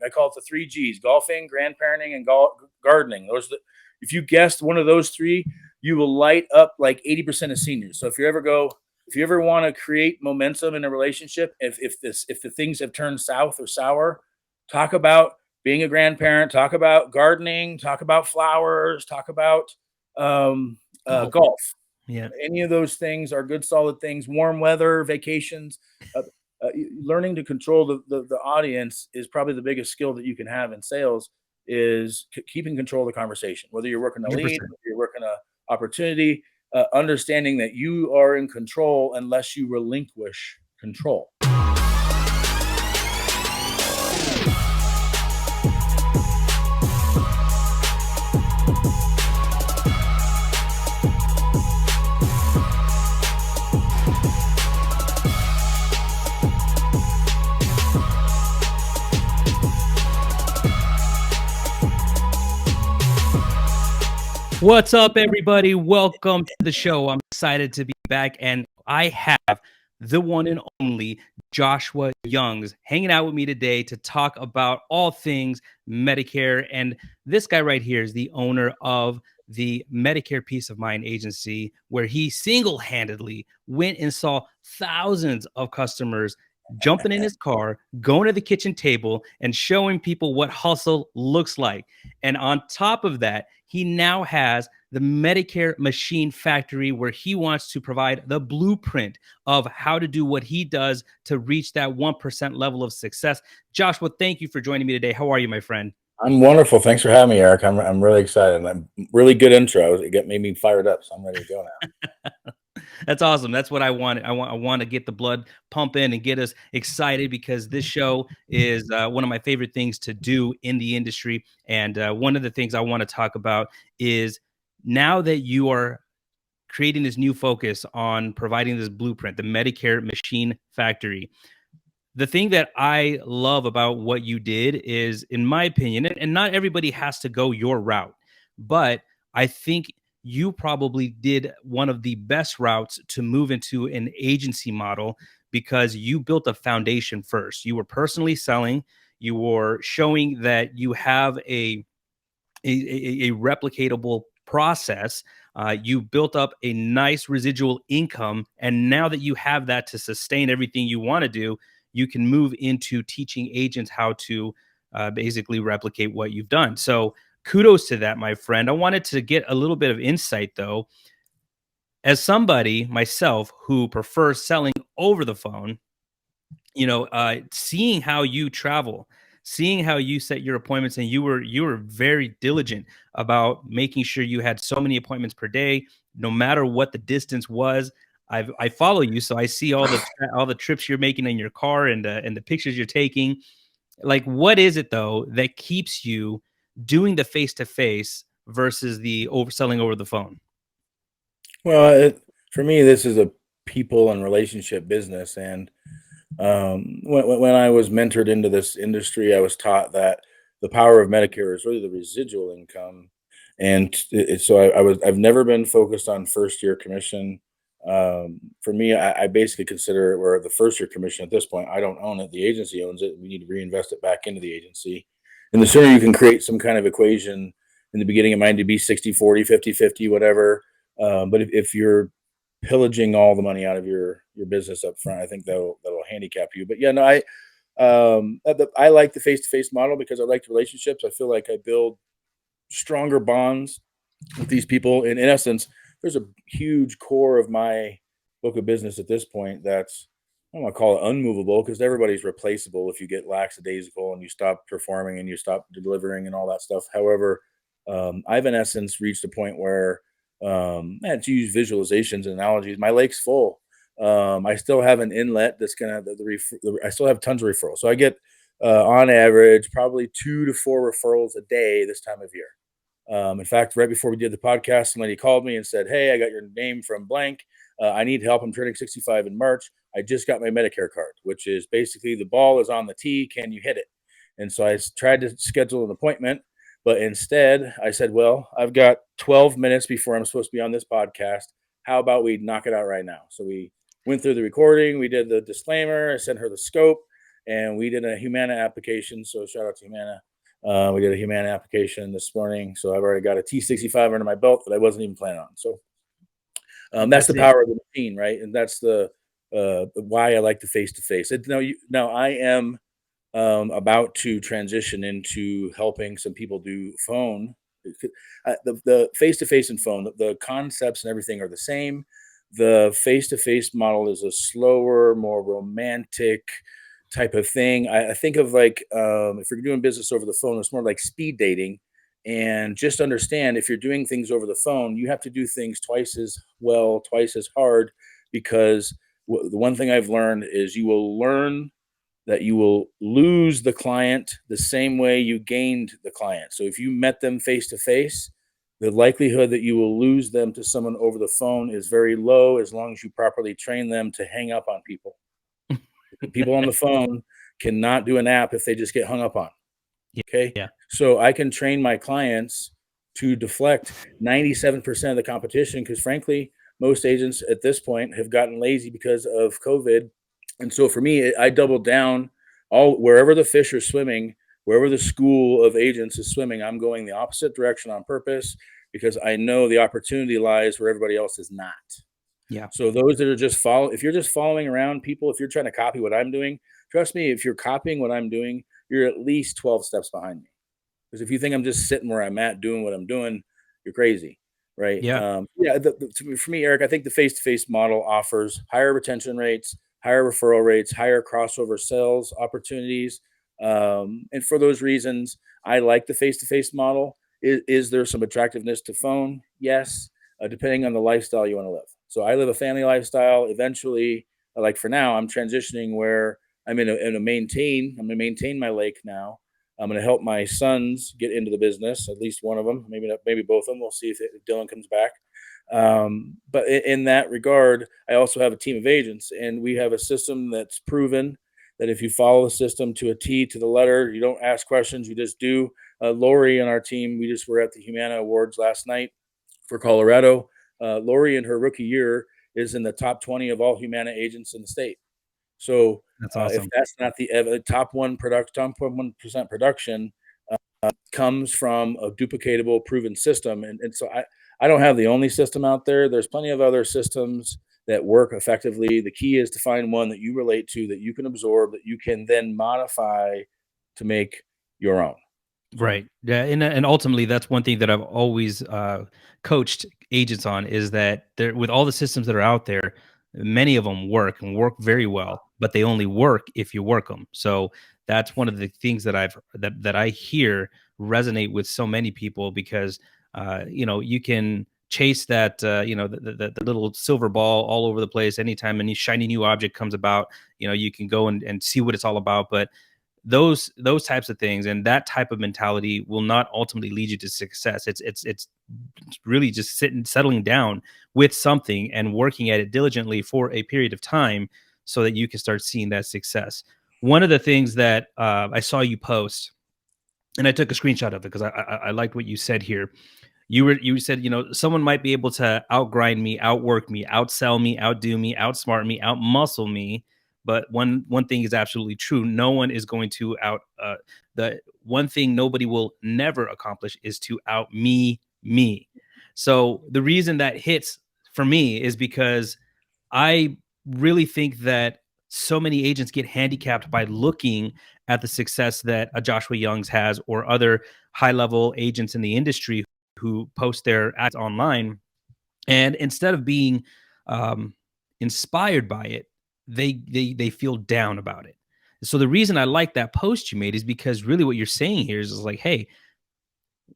I call it the 3 Gs: golfing, grandparenting, and gardening. If you guessed one of those three, you will light up like 80% of seniors. So if you ever want to create momentum in a relationship, if the things have turned south or sour, talk about being a grandparent, talk about gardening, talk about flowers, talk about golf. Yeah. Any of those things are good, solid things. Warm weather, vacations. Uh, Learning to control the audience is probably the biggest skill that you can have in sales, is keeping control of the conversation. Whether you're working a lead, 100%. whether you're working a opportunity, understanding that you are in control unless you relinquish control. What's up, everybody? Welcome to the show. I'm excited to be back, and I have the one and only Joshua Youngs hanging out with me today to talk about all things Medicare. And this guy right here is the owner of the Medicare Peace of Mind agency, where he single-handedly went and saw thousands of customers jumping in his car, going to the kitchen table, and showing people what hustle looks like. And on top of that, he now has the Medicare Machine Factory, where he wants to provide the blueprint of how to do what he does to reach that 1% level of success. Joshua, thank you for joining me today. How are you, my friend? I'm wonderful. Thanks for having me, Eric. I'm really excited. I'm really good intro. It made me fired up, so I'm ready to go now. That's awesome. That's what I want. I want to get the blood pumping and get us excited, because this show is one of my favorite things to do in the industry. And one of the things I want to talk about is, now that you are creating this new focus on providing this blueprint, the Medicare Machine Factory. The thing that I love about what you did is, in my opinion, and not everybody has to go your route, but I think you probably did one of the best routes to move into an agency model, because you built a foundation first. You were personally selling, you were showing that you have a replicatable process. You built up a nice residual income. And now that you have that to sustain everything you want to do, you can move into teaching agents how to basically replicate what you've done. So kudos to that, my friend. I wanted to get a little bit of insight, though. As somebody myself who prefers selling over the phone, seeing how you travel, seeing how you set your appointments, and you were very diligent about making sure you had so many appointments per day, no matter what the distance was. I follow you, so I see all the trips you're making in your car, and the pictures you're taking. Like, what is it though that keeps you doing the face to face versus the overselling over the phone? Well, for me, this is a people and relationship business, and when I was mentored into this industry, I was taught that the power of Medicare is really the residual income, and I've never been focused on first year commission. For me, I basically consider it where the first year commission at this point, I don't own it; the agency owns it. We need to reinvest it back into the agency, and the sooner you can create some kind of equation in the beginning of mine to be 60-40, 50-50, whatever. But if you're pillaging all the money out of your business up front, I think that'll handicap you. But yeah, no, I like the face-to-face model because I like the relationships. I feel like I build stronger bonds with these people. And in essence, there's a huge core of my book of business at this point that's, I don't want to call it unmovable, because everybody's replaceable if you get lackadaisical and you stop performing and you stop delivering and all that stuff. However, I've in essence reached a point where, to use visualizations and analogies, my lake's full. I still have an inlet that's gonna I still have tons of referrals. So I get on average probably 2 to 4 referrals a day this time of year. In fact, right before we did the podcast, somebody called me and said, "Hey, I got your name from blank. I need help. I'm turning 65 in March. I just got my Medicare card," which is basically the ball is on the tee. Can you hit it? And so I tried to schedule an appointment, but instead I said, "Well, I've got 12 minutes before I'm supposed to be on this podcast. How about we knock it out right now?" So we went through the recording. We did the disclaimer. I sent her the scope. and we did a Humana application. So shout out to Humana. We did a Humana application this morning, so I've already got a T65 under my belt that I wasn't even planning on. So that's the That's it. power of the machine, right? And that's the why I like the face to face. Now I am about to transition into helping some people do phone. The face to face and phone, the concepts and everything are the same. The face to face model is a slower, more romantic type of thing. I think of like if you're doing business over the phone, it's more like speed dating. And just understand if you're doing things over the phone, you have to do things twice as well, twice as hard, because the one thing I've learned is you will learn that you will lose the client the same way you gained the client. So if you met them face to face, the likelihood that you will lose them to someone over the phone is very low as long as you properly train them to hang up on people. People on the phone cannot do an app if they just get hung up on. Yeah. Okay. Yeah. So I can train my clients to deflect 97% of the competition because, frankly, most agents at this point have gotten lazy because of COVID. And so for me, I doubled down all wherever the fish are swimming, wherever the school of agents is swimming, I'm going the opposite direction on purpose because I know the opportunity lies where everybody else is not. Yeah. So those that are just if you're just following around people, if you're trying to copy what I'm doing, trust me, if you're copying what I'm doing, you're at least 12 steps behind me. Because if you think I'm just sitting where I'm at doing what I'm doing, you're crazy, right? Yeah. Yeah, for me, Eric, I think the face-to-face model offers higher retention rates, higher referral rates, higher crossover sales opportunities, and for those reasons, I like the face-to-face model. Is there some attractiveness to phone? Yes, depending on the lifestyle you want to live. So I live a family lifestyle. Eventually, like for now, I'm transitioning where I'm going to maintain my lake now. I'm going to help my sons get into the business, at least one of them, maybe not, maybe both of them. We'll see if Dylan comes back. But in that regard, I also have a team of agents, and we have a system that's proven that if you follow the system to a T to the letter, you don't ask questions, you just do. Lori and our team, we just were at the Humana Awards last night for Colorado. Lori in her rookie year is in the top 20 of all Humana agents in the state. So That's if awesome. that's not the top 1% production comes from a duplicatable, proven system, and so I don't have the only system out there. There's plenty of other systems that work effectively. The key is to find one that you relate to, that you can absorb, that you can then modify to make your own. So Right. Yeah, and ultimately, that's one thing that I've always coached agents on is that there, with all the systems that are out there, many of them work and work very well, but they only work if you work them. So that's one of the things that that I hear resonate with so many people because you can chase that the little silver ball all over the place anytime any shiny new object comes about. You can go and see what it's all about, but those types of things and that type of mentality will not ultimately lead you to success. It's really just settling down with something and working at it diligently for a period of time so that you can start seeing that success. One of the things that I saw you post, and I took a screenshot of it because I liked what you said here. You said, someone might be able to outgrind me, outwork me, outsell me, outdo me, outsmart me, outmuscle me. But one thing is absolutely true. No one is going to the one thing nobody will never accomplish is to out me. So the reason that hits for me is because I really think that so many agents get handicapped by looking at the success that a Joshua Youngs has or other high level agents in the industry who post their ads online. And instead of being um, inspired by it, they feel down about it. So the reason I like that post you made is because really what you're saying here is like, hey,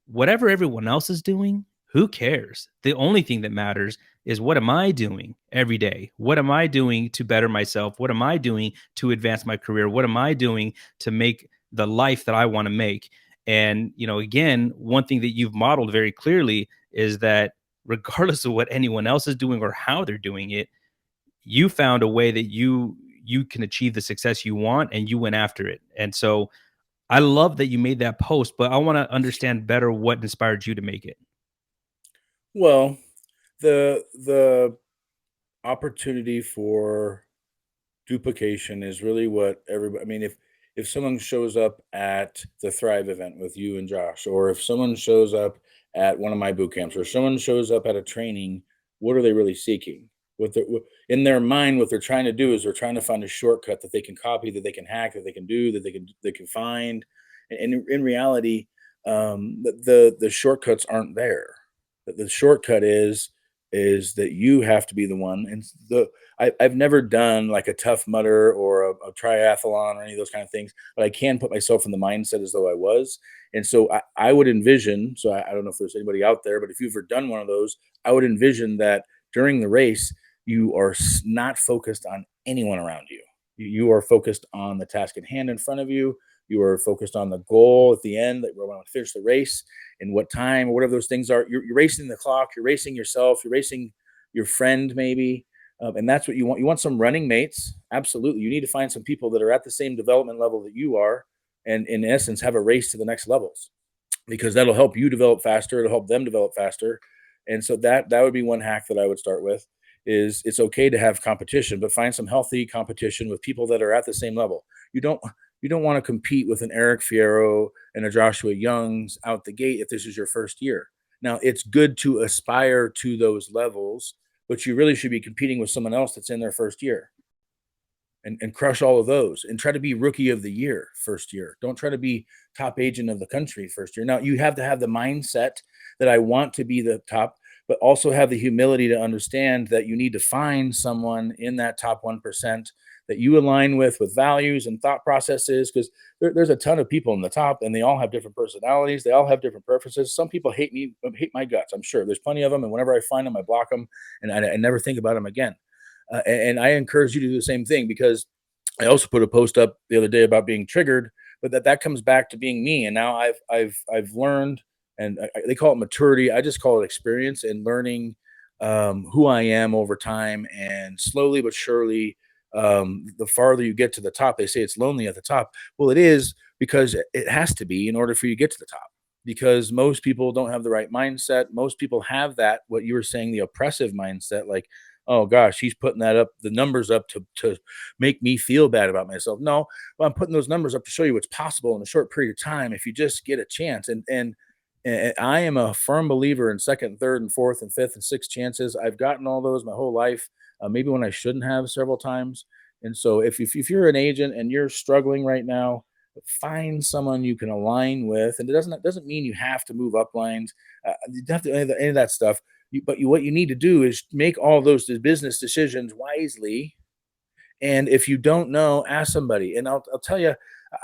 whatever everyone else is doing, who cares? The only thing that matters is what am I doing every day? What am I doing to better myself? What am I doing to advance my career? What am I doing to make the life that I want to make? And, again, one thing that you've modeled very clearly is that regardless of what anyone else is doing or how they're doing it, you found a way that you can achieve the success you want and you went after it. And so I love that you made that post, but I want to understand better what inspired you to make it. well, the opportunity for duplication is really what everybody. I mean, if someone shows up at the Thrive event with you and Josh, or if someone shows up at one of my boot camps, or someone shows up at a training, what are they really seeking? In their mind, what they're trying to do is they're trying to find a shortcut that they can copy, that they can hack, that they can do, that they can find. And in reality, the shortcuts aren't there. The shortcut is that you have to be the one. And I've never done like a Tough Mudder or a triathlon or any of those kind of things, but I can put myself in the mindset as though I was. And so I would envision, so I don't know if there's anybody out there, but if you've ever done one of those, I would envision that during the race, you are not focused on anyone around you. You are focused on the task at hand in front of you. You are focused on the goal at the end that we're going to finish the race and what time or whatever those things are. You're racing the clock. You're racing yourself. You're racing your friend maybe, and that's what you want. You want some running mates. Absolutely, you need to find some people that are at the same development level that you are, and in essence, have a race to the next levels because that'll help you develop faster. It'll help them develop faster, and so that would be one hack that I would start with. Is it's okay to have competition, but find some healthy competition with people that are at the same level. You don't you don't want to compete with an Eric Fierro and a Joshua Youngs out the gate if this is your first year. Now, it's good to aspire to those levels, but you really should be competing with someone else that's in their first year and crush all of those and try to be rookie of the year first year. Don't try to be top agent of the country first year. Now, you have to have the mindset that I want to be the top, but also have the humility to understand that you need to find someone in that top 1% that you align with values and thought processes because there's a ton of people in the top and they all have different personalities. They all have different preferences. Some people hate me, hate my guts. I'm sure there's plenty of them. And whenever I find them, I block them and I never think about them again. And I encourage you to do the same thing because I also put a post up the other day about being triggered, but that comes back to being me. And now I've learned, and they call it maturity. I just call it experience and learning who I am over time, and slowly but surely. The farther you get to the top, they say it's lonely at the top. Well, it is because it has to be in order for you to get to the top. Because most people don't have the right mindset. Most people have that, what you were saying, the oppressive mindset, like, oh gosh, he's putting that up, the numbers up to make me feel bad about myself. No, well, I'm putting those numbers up to show you what's possible in a short period of time if you just get a chance. And I am a firm believer in second, third, and fourth, and fifth, and sixth chances. I've gotten all those my whole life, maybe when I shouldn't have several times. And so, if you're an agent and you're struggling right now, find someone you can align with, and it doesn't mean you have to move up lines. You don't have to any of that stuff. What you need to do is make all those business decisions wisely. And if you don't know, ask somebody. And I'll tell you,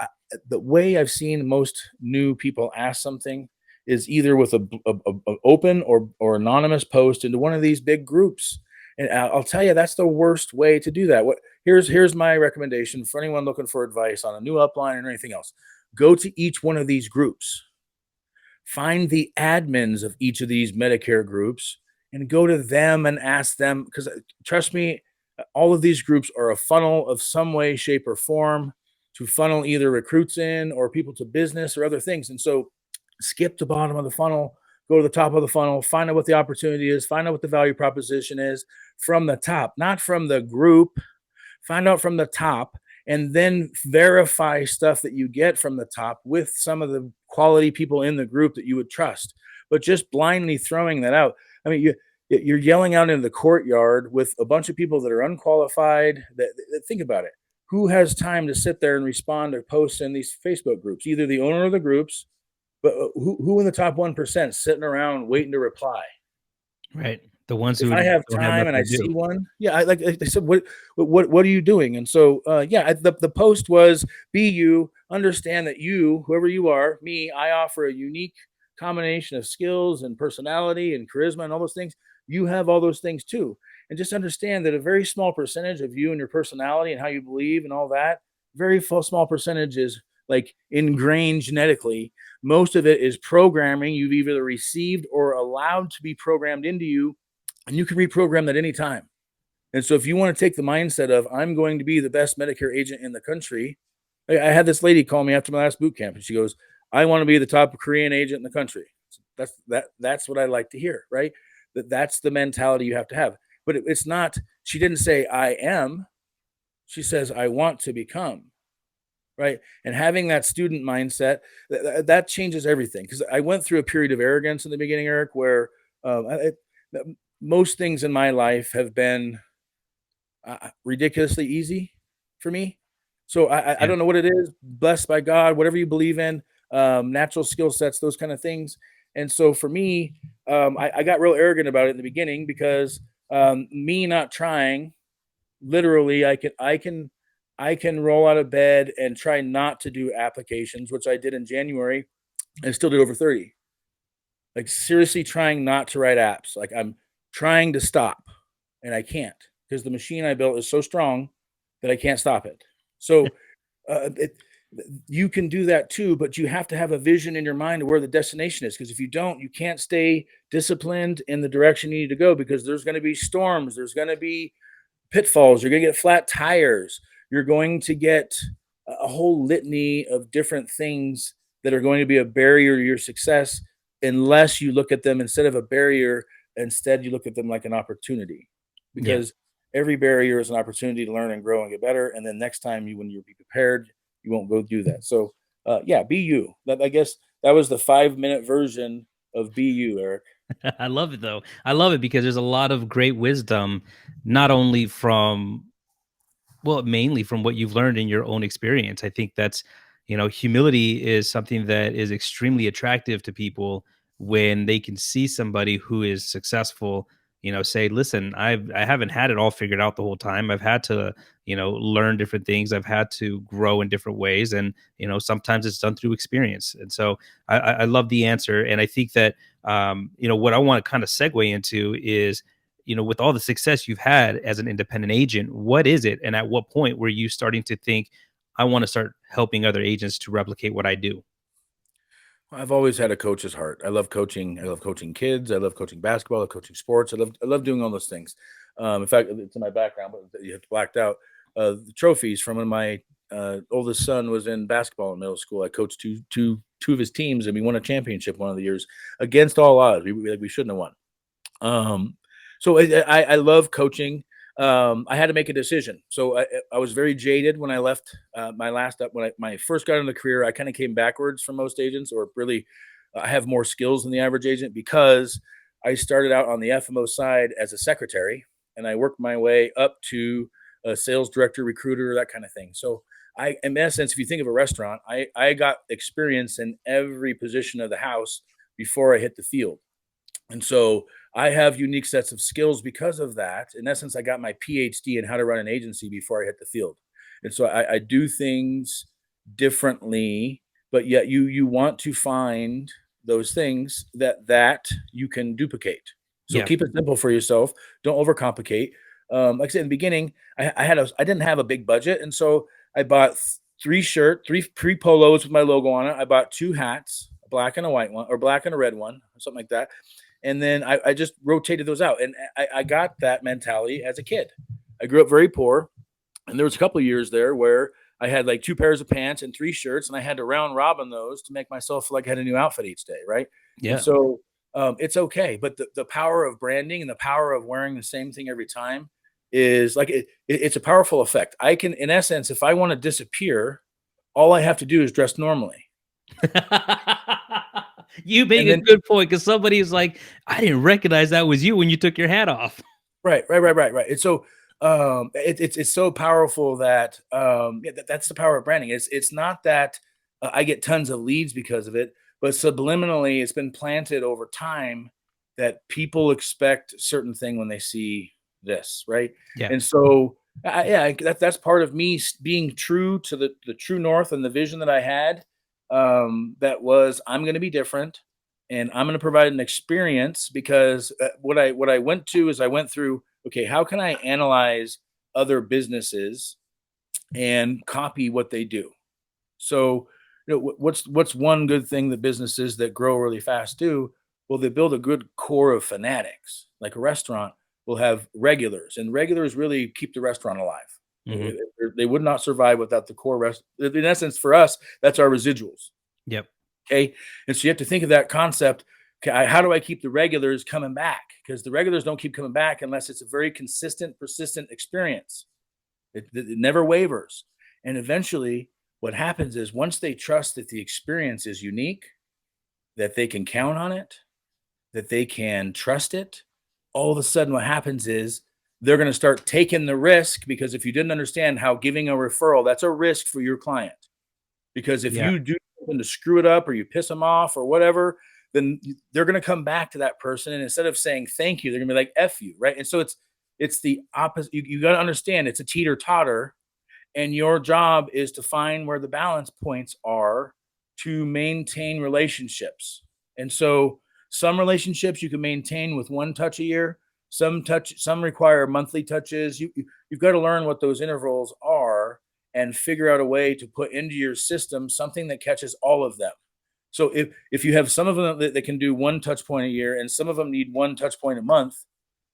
uh, the way I've seen most new people ask something is either with a open or anonymous post into one of these big groups. And I'll tell you, that's the worst way to do that. Here's my recommendation for anyone looking for advice on a new upline or anything else. Go to each one of these groups, find the admins of each of these Medicare groups, and go to them and ask them because trust me, all of these groups are a funnel of some way, shape, or form to funnel either recruits in or people to business or other things. And so skip the bottom of the funnel, go to the top of the funnel, find out what the opportunity is, find out what the value proposition is from the top, not from the group. Find out from the top and then verify stuff that you get from the top with some of the quality people in the group that you would trust. But just blindly throwing that out, I mean, you're yelling out into the courtyard with a bunch of people that are unqualified. That think about it. Who has time to sit there and respond to posts in these Facebook groups? Either the owner of the groups, but who in the top 1% sitting around waiting to reply? Right. The ones If who I have don't have time and nothing I to do. see one, yeah, I like I said, what are you doing? And so, yeah, the post was be you, understand that you, whoever you are, me, I offer a unique combination of skills and personality and charisma and all those things. You have all those things too. And just understand that a very small percentage of you and your personality and how you believe and all that, very small percentage is like ingrained genetically. Most of it is programming you've either received or allowed to be programmed into you, and you can reprogram that anytime. And so if you want to take the mindset of I'm going to be the best Medicare agent in the country, I had this lady call me after my last boot camp and she goes, I want to be the top Korean agent in the country. That's what I like to hear, right? That's the mentality you have to have. But it's not, she didn't say I am. She says, I want to become, right? And having that student mindset, that changes everything. Because I went through a period of arrogance in the beginning, Eric, where it, most things in my life have been ridiculously easy for me. So I Yeah. don't know what it is, blessed by God, whatever you believe in, natural skill sets, those kind of things. And so for me, I got real arrogant about it in the beginning because me not trying, literally, I can roll out of bed and try not to do applications, which I did in January, and still did over 30. Like seriously trying not to write apps. Like I'm trying to stop and I can't because the machine I built is so strong that I can't stop it. So it, you can do that too, but you have to have a vision in your mind of where the destination is. Because if you don't, you can't stay disciplined in the direction you need to go because there's going to be storms, there's going to be pitfalls, you're going to get flat tires, you're going to get a whole litany of different things that are going to be a barrier to your success unless you look at them instead of a barrier, instead you look at them like an opportunity, Yeah. because every barrier is an opportunity to learn and grow and get better, and then next time when you'll be prepared, you won't go do that. So yeah, be you. That, I guess, that was the 5-minute version of be you, Eric. I love it though. I love it because there's a lot of great wisdom, not only from, well, mainly from what you've learned in your own experience. I think that's, humility is something that is extremely attractive to people when they can see somebody who is successful, say, listen, I haven't had it all figured out the whole time. I've had to, learn different things. I've had to grow in different ways. And, sometimes it's done through experience. And so I love the answer. And I think that, what I want to kind of segue into is, with all the success you've had as an independent agent, what is it? And at what point were you starting to think, I want to start helping other agents to replicate what I do? I've always had a coach's heart. I love coaching. I love coaching kids. I love coaching basketball. I love coaching sports. I love doing all those things. In fact, it's in my background, but you have blacked out. The trophies from when my oldest son was in basketball in middle school. I coached two of his teams, and we won a championship one of the years against all odds. We shouldn't have won. Um, so I love coaching. I had to make a decision. So I was very jaded when I left my last up. When my first got into the career, I kind of came backwards from most agents, or really, I have more skills than the average agent because I started out on the FMO side as a secretary, and I worked my way up to a sales director, recruiter, that kind of thing. So in essence, if you think of a restaurant, I got experience in every position of the house before I hit the field. And so I have unique sets of skills because of that. In essence, I got my PhD in how to run an agency before I hit the field. And so I do things differently, but yet you want to find those things that you can duplicate. So Yeah. keep it simple for yourself. Don't overcomplicate. Like I said in the beginning, I didn't have a big budget, and so I bought three polos with my logo on it. I bought two hats, a black and a white one, or black and a red one, or something like that, and then I just rotated those out. And I got that mentality as a kid. I grew up very poor, and there was a couple of years there where I had like two pairs of pants and three shirts, and I had to round robin those to make myself feel like I had a new outfit each day, right? And Yeah. so it's okay, but the power of branding and the power of wearing the same thing every time is like it's a powerful effect. I can, in essence, if I want to disappear, all I have to do is dress normally, You make and a then good point because somebody's like, I didn't recognize that was you when you took your hat off. right. And so it's so powerful that yeah, that's the power of branding. It's not that I get tons of leads because of it, but subliminally it's been planted over time that people expect a certain thing when they see this, right? Yeah. And so yeah, that's part of me being true to the true north and the vision that I had. That was, I'm going to be different, and I'm going to provide an experience because what I went to is I went through, okay, how can I analyze other businesses and copy what they do? So, what's one good thing that businesses that grow really fast do? Well, they build a good core of fanatics. Like a restaurant will have regulars, and regulars really keep the restaurant alive. Hmm. They would not survive without the core rest. In essence, for us, that's our residuals. Yep. Okay. And so you have to think of that concept. Okay, how do I keep the regulars coming back? Because the regulars don't keep coming back unless it's a very consistent, persistent experience. It never wavers. And eventually, what happens is once they trust that the experience is unique, that they can count on it, that they can trust it, all of a sudden what happens is they're going to start taking the risk, because if you didn't understand how giving a referral, that's a risk for your client. Because if Yeah. you do something to screw it up or you piss them off or whatever, then they're going to come back to that person. And instead of saying thank you, they're going to be like, F you. Right. And so it's the opposite. You got to understand it's a teeter totter, and your job is to find where the balance points are to maintain relationships. And so some relationships you can maintain with one touch a year. Some require monthly touches. You've got to learn what those intervals are and figure out a way to put into your system something that catches all of them. So if you have some of them that can do one touch point a year and some of them need one touch point a month,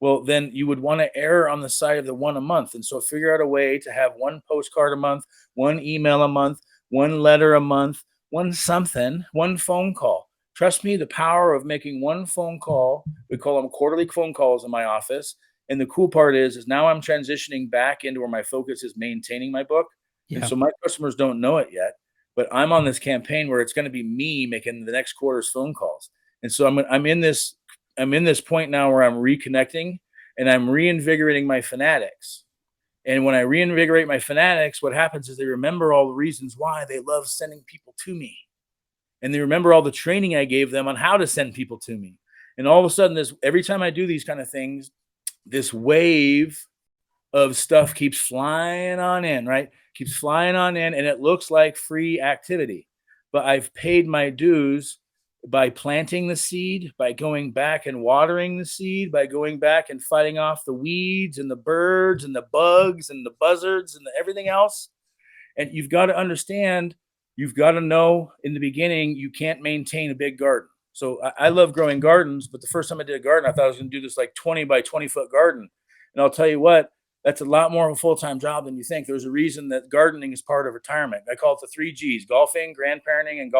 well, then you would want to err on the side of the one a month. And so figure out a way to have one postcard a month, one email a month, one letter a month, one something, one phone call. Trust me, the power of making one phone call, we call them quarterly phone calls in my office. And the cool part is now I'm transitioning back into where my focus is maintaining my book. And Yeah. so my customers don't know it yet, but I'm on this campaign where it's going to be me making the next quarter's phone calls. And so I'm in this point now where I'm reconnecting and I'm reinvigorating my fanatics. And when I reinvigorate my fanatics, what happens is they remember all the reasons why they love sending people to me. And they remember all the training I gave them on how to send people to me. And all of a sudden, every time I do these kind of things, this wave of stuff keeps flying on in, right? Keeps flying on in, and it looks like free activity. But I've paid my dues by planting the seed, by going back and watering the seed, by going back and fighting off the weeds and the birds and the bugs and the buzzards and everything else. And you've got to understand, you've got to know in the beginning, you can't maintain a big garden. So I love growing gardens, but the first time I did a garden, I thought I was going to do this like 20 by 20-foot garden. And I'll tell you what, that's a lot more of a full-time job than you think. There's a reason that gardening is part of retirement. I call it the 3 Gs: golfing, grandparenting, and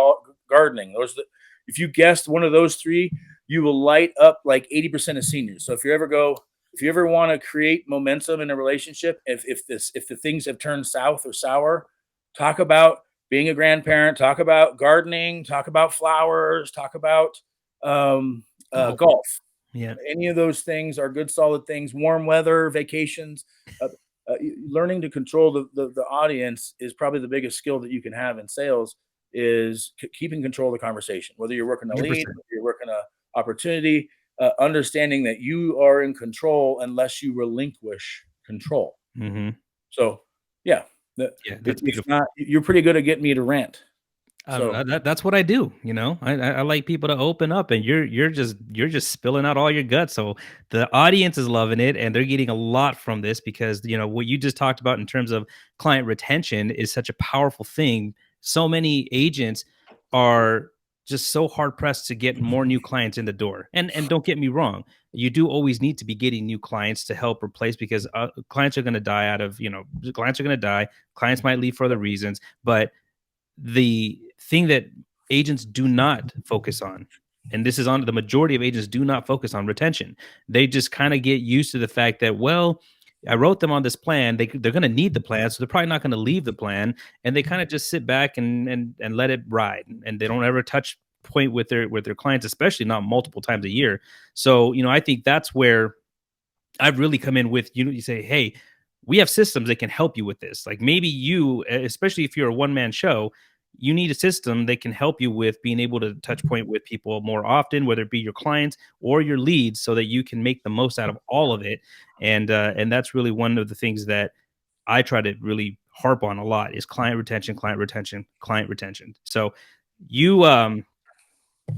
gardening. If you guessed one of those three, you will light up like 80% of seniors. So if you ever want to create momentum in a relationship, if the things have turned south or sour, talk about being a grandparent, talk about gardening, talk about flowers, talk about golf. Yeah. Any of those things are good, solid things. Warm weather, vacations, uh, learning to control the audience is probably the biggest skill that you can have in sales, is keeping control of the conversation, whether you're working a lead, 100%. whether you're working a opportunity, understanding that you are in control unless you relinquish control. Hmm. So yeah, Yeah, that's it's beautiful. not, you're pretty good at getting me to rant. So That's what I do. You know, I like people to open up, and you're just spilling out all your guts. So the audience is loving it, and they're getting a lot from this because what you just talked about in terms of client retention is such a powerful thing. So many agents are just so hard pressed to get more new clients in the door. And don't get me wrong, you do always need to be getting new clients to help replace, because clients are going to die out of clients are going to die. Clients might leave for other reasons, but the thing that agents do not focus on, and this is on the majority of agents do not focus on retention. They just kind of get used to the fact that, well, I wrote them on this plan. They're going to need the plan, so they're probably not going to leave the plan, and they kind of just sit back and let it ride, and they don't ever touch point with their clients, especially not multiple times a year. So I think that's where I've really come in with, you say, hey, we have systems that can help you with this. Like maybe you, especially if you're a one man show, you need a system that can help you with being able to touch point with people more often, whether it be your clients or your leads, so that you can make the most out of all of it. And that's really one of the things that I try to really harp on a lot is client retention, client retention, client retention. So you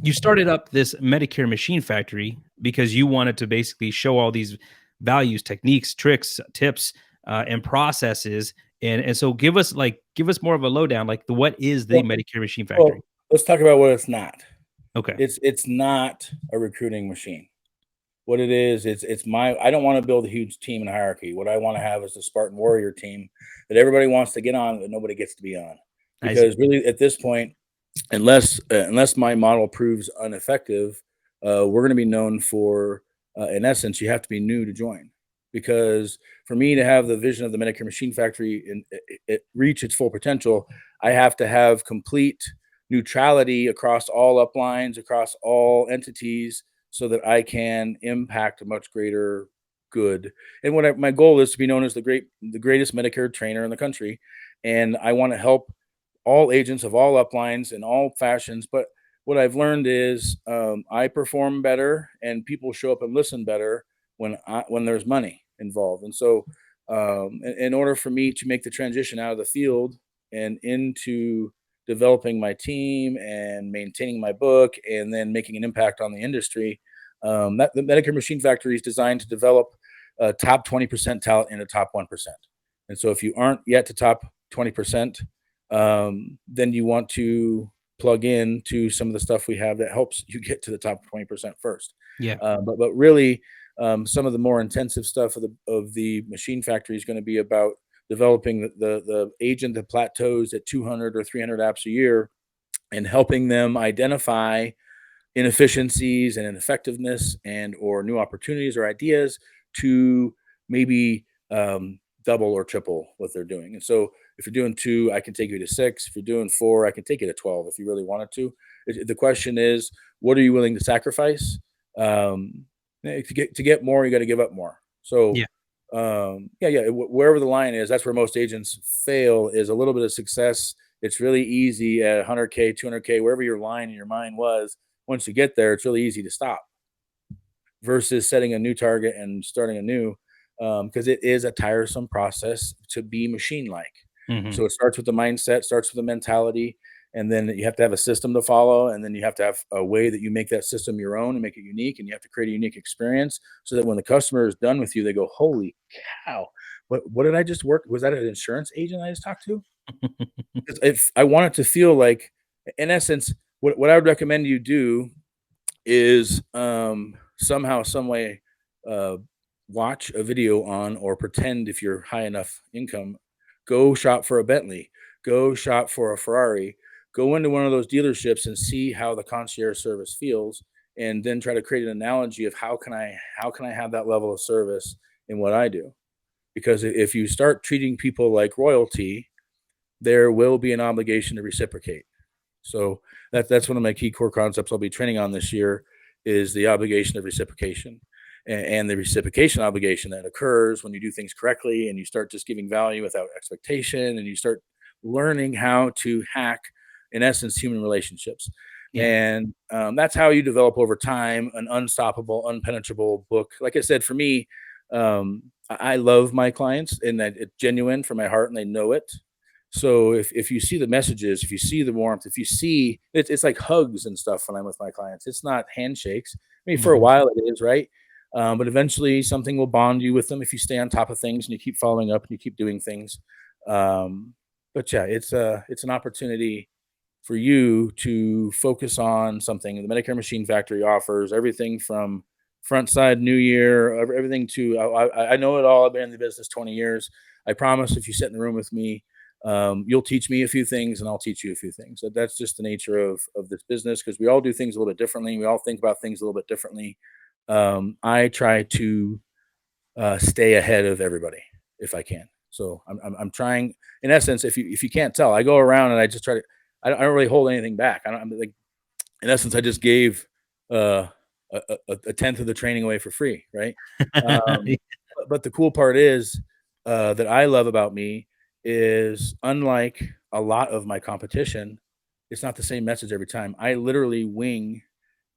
you started up this Medicare machine factory because you wanted to basically show all these values, techniques, tricks, tips, and processes. And so give us more of a lowdown. Like what is the well, Medicare machine well, factory? let's talk about what it's not. Okay. It's not a recruiting machine. What it is, it's my, I don't want to build a huge team and hierarchy. What I want to have is a Spartan warrior team that everybody wants to get on, but nobody gets to be on. I see. Because really, at this point, unless my model proves ineffective, we're going to be known for, in essence, you have to be new to join. because for me to have the vision of the Medicare Machine Factory and it reach its full potential, I have to have complete neutrality across all uplines, across all entities, so that I can impact a much greater good. And my goal is to be known as the greatest Medicare trainer in the country, and I want to help all agents of all uplines in all fashions. But what I've learned is I perform better, and people show up and listen better when there's money involved. And so, in order for me to make the transition out of the field and into developing my team and maintaining my book and then making an impact on the industry, that the Medicare Machine Factory is designed to develop top 20% talent into top 1%. And so, if you aren't yet to top 20%, then you want to plug in to some of the stuff we have that helps you get to the top 20% first. Yeah. But really, some of the more intensive stuff of the machine factory is going to be about developing the agent that plateaus at 200 or 300 apps a year and helping them identify inefficiencies and ineffectiveness and or new opportunities or ideas to maybe double or triple what they're doing. And so if you're doing 2, I can take you to 6. If you're doing 4, I can take you to 12 if you really wanted to. The question is, what are you willing to sacrifice? To get more, you got to give up more. So Yeah. wherever the line is, that's where most agents fail, is a little bit of success. It's really easy at 100K, 200K, wherever your line in your mind was. Once you get there, it's really easy to stop versus setting a new target and starting anew, because it is a tiresome process to be machine-like. Hmm. So it starts with the mindset, starts with the mentality, and then you have to have a system to follow, and then you have to have a way that you make that system your own and make it unique, and you have to create a unique experience so that when the customer is done with you, they go, "Holy cow, what did I just work? Was that an insurance agent I just talked to?" 'Cause if I want it to feel like, in essence, what I would recommend you do is somehow, some way, uh, watch a video on, or pretend, if you're high enough income, go shop for a Bentley, go shop for a Ferrari, go into one of those dealerships and see how the concierge service feels, and then try to create an analogy of how can I have that level of service in what I do. Because if you start treating people like royalty, there will be an obligation to reciprocate. So that's one of my key core concepts I'll be training on this year, is the obligation of reciprocation, and the reciprocation obligation that occurs when you do things correctly and you start just giving value without expectation, and you start learning how to hack, in essence, human relationships. Yeah. And that's how you develop over time an unstoppable, unpenetrable book. Like I said, for me, I love my clients, and that it's genuine from my heart, and they know it. So if you see the messages, if you see the warmth, if you see it's like hugs and stuff when I'm with my clients. It's not handshakes. I mean, for a Hmm. while it is, right? But eventually something will bond you with them if you stay on top of things and you keep following up and you keep doing things. Um, but yeah, it's an opportunity for you to focus on something. The Medicare Machine Factory offers everything from front side New Year, everything to I know it all. I've been in the business 20 years. I promise, if you sit in the room with me, you'll teach me a few things and I'll teach you a few things. That's just the nature of this business, because we all do things a little bit differently. We all think about things a little bit differently. I try to stay ahead of everybody if I can. So I'm trying. In essence, if you can't tell, I go around and I just try to. I don't really hold anything back. I'm like, in essence, I just gave uh, a tenth of the training away for free, right? But the cool part is, that I love about me is, unlike a lot of my competition, it's not the same message every time. I literally wing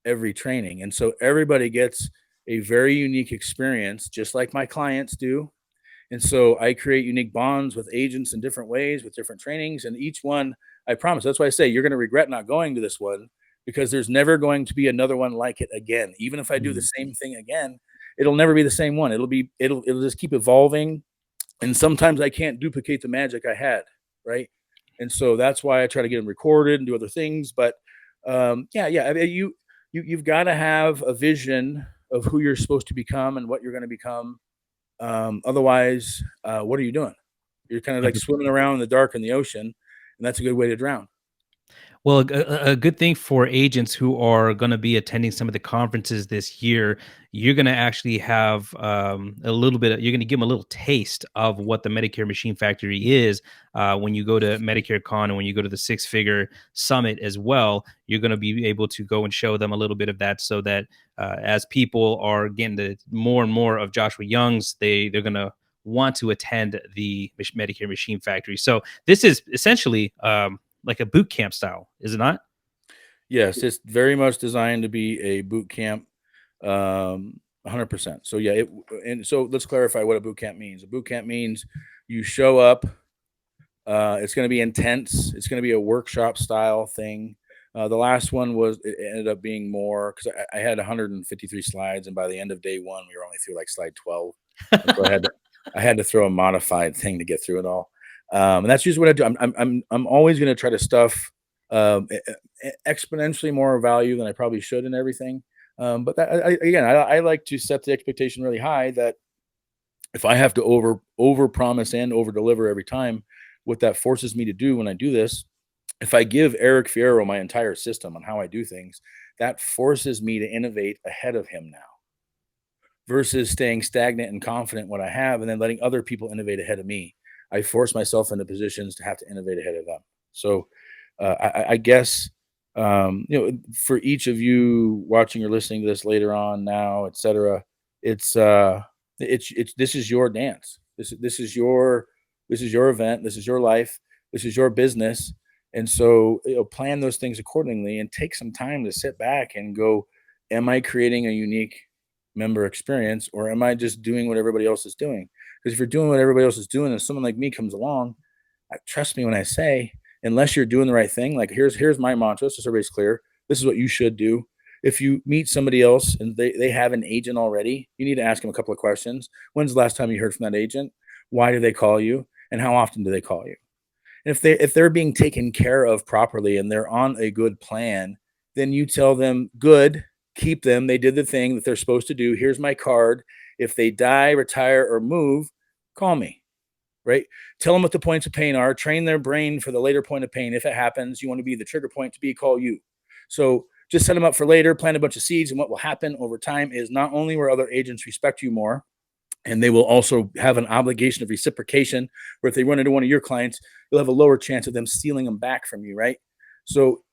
every training, and so everybody gets a very unique experience, just like my clients do. And so I create unique bonds with agents in different ways with different trainings. And each one, I promise, that's why I say you're going to regret not going to this one, because there's never going to be another one like it again. Even if I do the Mm. same thing again, it'll never be the same one. It'll just keep evolving. And sometimes I can't duplicate the magic I had, right? And so that's why I try to get them recorded and do other things. But yeah. I mean, you've got to have a vision of who you're supposed to become and what you're going to become. Otherwise, what are you doing? You're kind of like 100%. swimming around in the dark in the ocean, and that's a good way to drown. Well, a good thing for agents who are going to be attending some of the conferences this year, you're going to actually have a little bit. You're going to give them a little taste of what the Medicare Machine Factory is when you go to Medicare Con and when you go to the Six Figure Summit as well. You're going to be able to go and show them a little bit of that, so that as people are getting the more and more of Joshua Young's, they're going to want to attend the Medicare Machine Factory. So this is essentially like a boot camp style, is it not? Yes, it's very much designed to be a boot camp, 100%. So yeah, and so let's clarify what a boot camp means. A boot camp means you show up. It's going to be intense. It's going to be a workshop style thing. The last one was it ended up being more because I had 153 slides, and by the end of day one, we were only through like slide 12, and so I had to throw a modified thing to get through it all. And that's usually what I do. I'm always going to try to stuff exponentially more value than I probably should in everything. But again, I like to set the expectation really high that if I have to over promise and over deliver every time, what that forces me to do when I do this, if I give Eric Fierro my entire system on how I do things, that forces me to innovate ahead of him now versus staying stagnant and confident in what I have and then letting other people innovate ahead of me. I force myself into positions to have to innovate ahead of them. So I guess for each of you watching or listening to this later on now, etc., it's it's this is your dance. This is your event. This is your life. This is your business. And so plan those things accordingly and take some time to sit back and go, am I creating a unique member experience or am I just doing what everybody else is doing? Because if you're doing what everybody else is doing and someone like me comes along, trust me when I say, unless you're doing the right thing, like here's my mantra, so everybody's clear. This is what you should do. If you meet somebody else and they have an agent already, you need to ask them a couple of questions. When's the last time you heard from that agent? Why do they call you? And how often do they call you? And if they're being taken care of properly and they're on a good plan, then you tell them, good, keep them. They did the thing that they're supposed to do. Here's my card. If they die, retire, or move, call me. Right? Tell them what the points of pain are. Train their brain for the later point of pain. If it happens, you want to be the trigger point to be call you. So just set them up for later, plant a bunch of seeds. And what will happen over time is not only will other agents respect you more, and they will also have an obligation of reciprocation where if they run into one of your clients, you'll have a lower chance of them stealing them back from you, right? So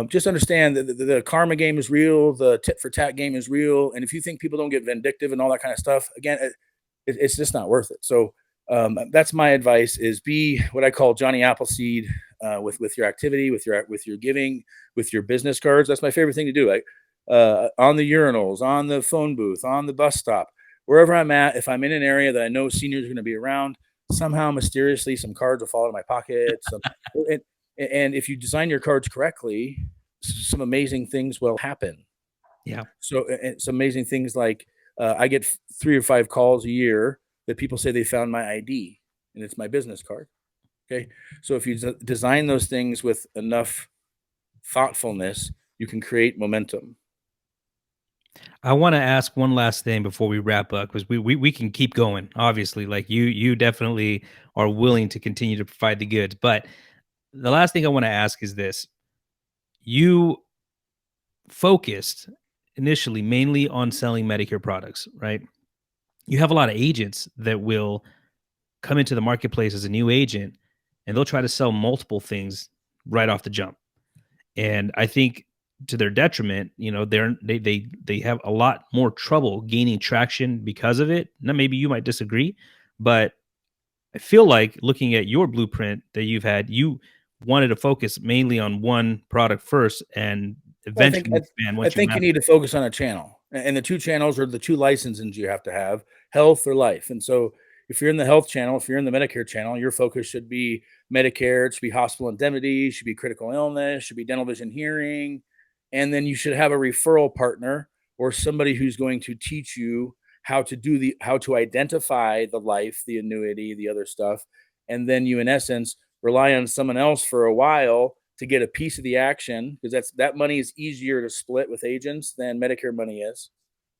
just understand that the karma game is real, the tit for tat game is real, and if you think people don't get vindictive and all that kind of stuff, again, it's just not worth it. So that's my advice: is be what I call Johnny Appleseed with your activity, with your giving, with your business cards. That's my favorite thing to do. On the urinals, on the phone booth, on the bus stop, wherever I'm at. If I'm in an area that I know seniors are going to be around, somehow mysteriously some cards will fall out of my pocket. And, and if you design your cards correctly, some amazing things will happen. Yeah. So it's amazing things like I get 3 or 5 calls a year that people say they found my ID and it's my business card. Okay. So if you design those things with enough thoughtfulness, you can create momentum. I want to ask one last thing before we wrap up, because we can keep going. Obviously, like you definitely are willing to continue to provide the goods. But the last thing I want to ask is this: you focused initially mainly on selling Medicare products, right? You have a lot of agents that will come into the marketplace as a new agent, and they'll try to sell multiple things right off the jump. And I think to their detriment, they have a lot more trouble gaining traction because of it. Now, maybe you might disagree, but I feel like looking at your blueprint that you've had, you wanted to focus mainly on one product first and Well, I think eventually I, expand I once you think you master. need to focus on a channel, and the two channels are the two licenses you have health or life. And so, if you're in the health channel, if you're in the Medicare channel, your focus should be Medicare. It should be hospital indemnity, should be critical illness, should be dental, vision, hearing, and then you should have a referral partner or somebody who's going to teach you how to identify the life, the annuity, the other stuff, and then you, in essence, rely on someone else for a while to get a piece of the action because that money is easier to split with agents than Medicare money is.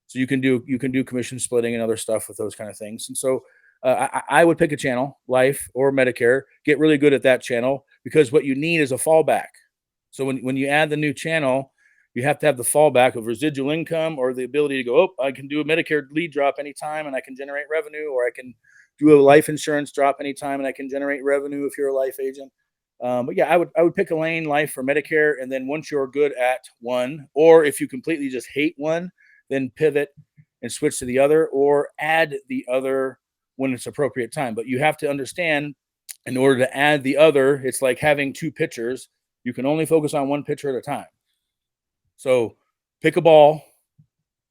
So you can do commission splitting and other stuff with those kind of things. And so I would pick a channel, life or Medicare, get really good at that channel because what you need is a fallback. So when you add the new channel, you have to have the fallback of residual income or the ability to go, oh, I can do a Medicare lead drop anytime and I can generate revenue, or I can do a life insurance drop anytime and I can generate revenue if you're a life agent. But yeah, I would pick a lane, life or Medicare, and then once you're good at one, or if you completely just hate one, then pivot and switch to the other, or add the other when it's appropriate time. But you have to understand, in order to add the other, it's like having two pitchers. You can only focus on one pitcher at a time. So pick a ball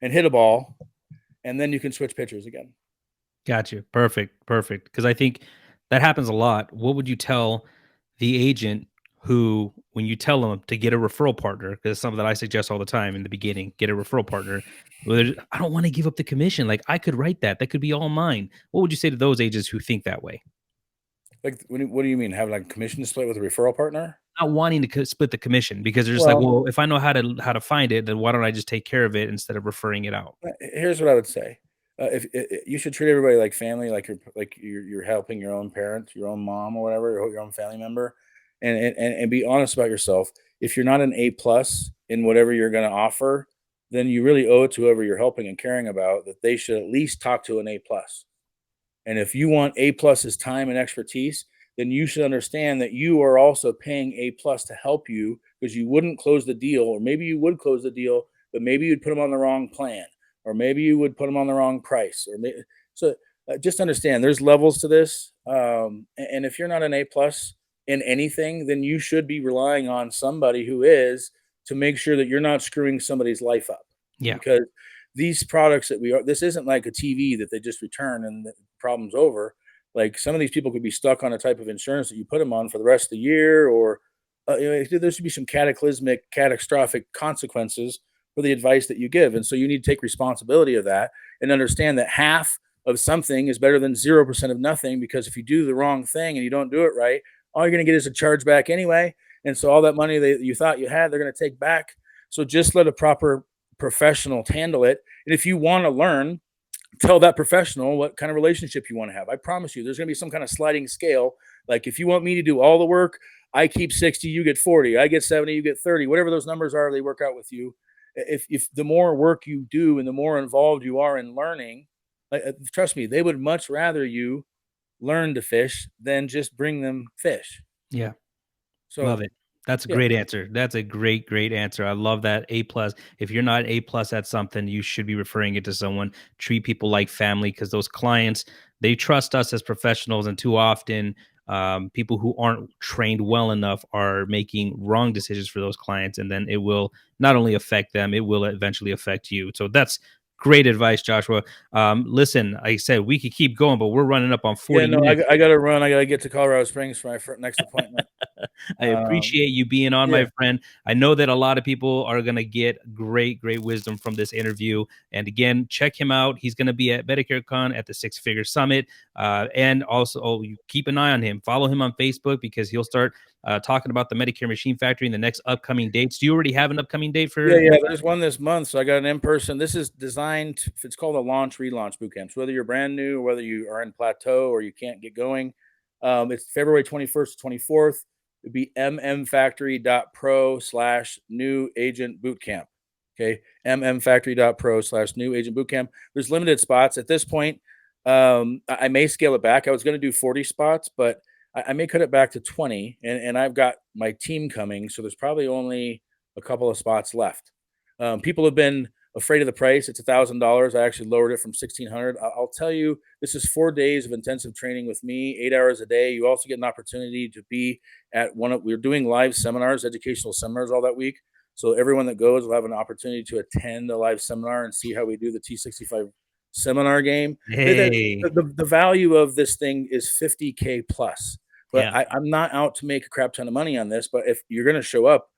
and hit a ball, and then you can switch pitchers again. Got you. Perfect. Perfect. Because I think that happens a lot. What would you tell the agent who, when you tell them to get a referral partner, because it's something that I suggest all the time in the beginning, get a referral partner. I don't want to give up the commission. Like I could write that. That could be all mine. What would you say to those agents who think that way? Like, what do you mean? Have like a commission split with a referral partner? Not wanting to split the commission because they're just like, Well, well, if I know how to find it, then why don't I just take care of it instead of referring it out? here's what I would say: if you should treat everybody like family, like you're helping your own parent, your own mom, or whatever, your own family member, and be honest about yourself. If you're not an A plus in whatever you're going to offer, then you really owe it to whoever you're helping and caring about that they should at least talk to an A plus. And if you want A plus's time and expertise, then you should understand that you are also paying A plus to help you, because you wouldn't close the deal, or maybe you would close the deal, but maybe you'd put them on the wrong plan, or maybe you would put them on the wrong price, or so. Just understand there's levels to this, and if you're not an A plus in anything, then you should be relying on somebody who is, to make sure that you're not screwing somebody's life up, Yeah. because these products that we are, this isn't like a TV that they just return and the problem's over. Like, some of these people could be stuck on a type of insurance that you put them on for the rest of the year, or there should be some catastrophic consequences for the advice that you give, and so you need to take responsibility of that and understand that half of something is better than 0% of nothing. Because if you do the wrong thing and you don't do it right, all you're going to get is a charge back anyway, and so all that money that you thought you had, they're going to take back. So just let a proper professional handle it. And if you want to learn, tell that professional what kind of relationship you want to have. I promise you, there's going to be some kind of sliding scale. Like, if you want me to do all the work, I keep 60, you get 40, I get 70, you get 30, whatever those numbers are, they work out with you. If the more work you do and the more involved you are in learning, trust me, they would much rather you learn to fish than just bring them fish. Yeah. Love So, it. That's a yeah. great answer. That's a great, great answer. I love that. A plus. If you're not A plus at something, you should be referring it to someone. Treat people like family, because those clients, they trust us as professionals, and too often, people who aren't trained well enough are making wrong decisions for those clients, and then it will not only affect them, it will eventually affect you. So that's great advice, Joshua. Listen, like I said, we could keep going, but we're running up on Yeah, 40 no, minutes. I got to run. I got to get to Colorado Springs for my next appointment. I Um, appreciate you being on, yeah. my friend. I know that a lot of people are going to get great, great wisdom from this interview. And again, check him out. He's going to be at Medicare Con at the Six Figure Summit. And also, you keep an eye on him. Follow him on Facebook, because he'll start talking about the Medicare Machine Factory in the next upcoming dates. Do you already have an upcoming date Yeah, for? yeah. There's one this month, so I got an in-person. This is designed. It's called a launch relaunch boot camp. So whether you're brand new, or whether you are in plateau or you can't get going, it's February 21st to 24th. It'd be mmfactory.pro/new agent bootcamp. Okay, mmfactory.pro/new agent bootcamp. There's limited spots at this point. I may scale it back. I was going to do 40 spots, but I may cut it back to 20. And I've got my team coming, so there's probably only a couple of spots left. People have been afraid of the price. It's $1,000. I actually lowered it from 1,600. I'll tell you, this is 4 days of intensive training with me, 8 hours a day. You also get an opportunity to be at we're doing live seminars, educational seminars all that week. So everyone that goes will have an opportunity to attend a live seminar and see how we do the T65 seminar game. Hey, The value of this thing is 50K plus. But yeah, I'm not out to make a crap ton of money on this. But if you're going to show up,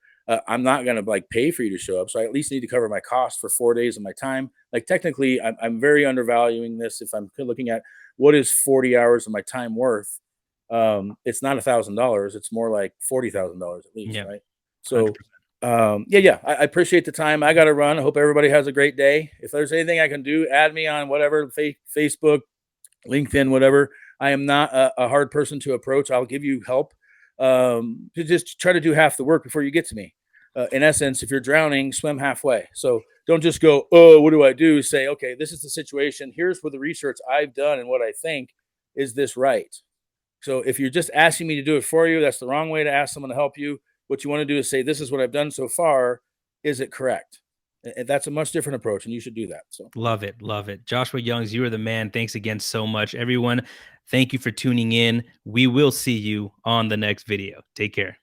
I'm not going to like pay for you to show up. So I at least need to cover my cost for 4 days of my time. Like, technically, I'm very undervaluing this. If I'm looking at what is 40 hours of my time worth, it's not $1,000. It's more like $40,000 at least, yeah, right? So, 100%. yeah. I appreciate the time. I got to run. I hope everybody has a great day. If there's anything I can do, add me on whatever, Facebook, LinkedIn, whatever. I am not a hard person to approach. I'll give you help, to just try to do half the work before you get to me. in essence, if you're drowning, swim halfway. So don't just go, oh, what do I do? Say, okay, this is the situation. Here's what the research I've done and what I think. Is this right? So if you're just asking me to do it for you, that's the wrong way to ask someone to help you. What you want to do is say, this is what I've done so far. Is it correct? And that's a much different approach, and you should do that. So Love it. Love it. Joshua Youngs, you are the man. Thanks again so much. Everyone, thank you for tuning in. We will see you on the next video. Take care.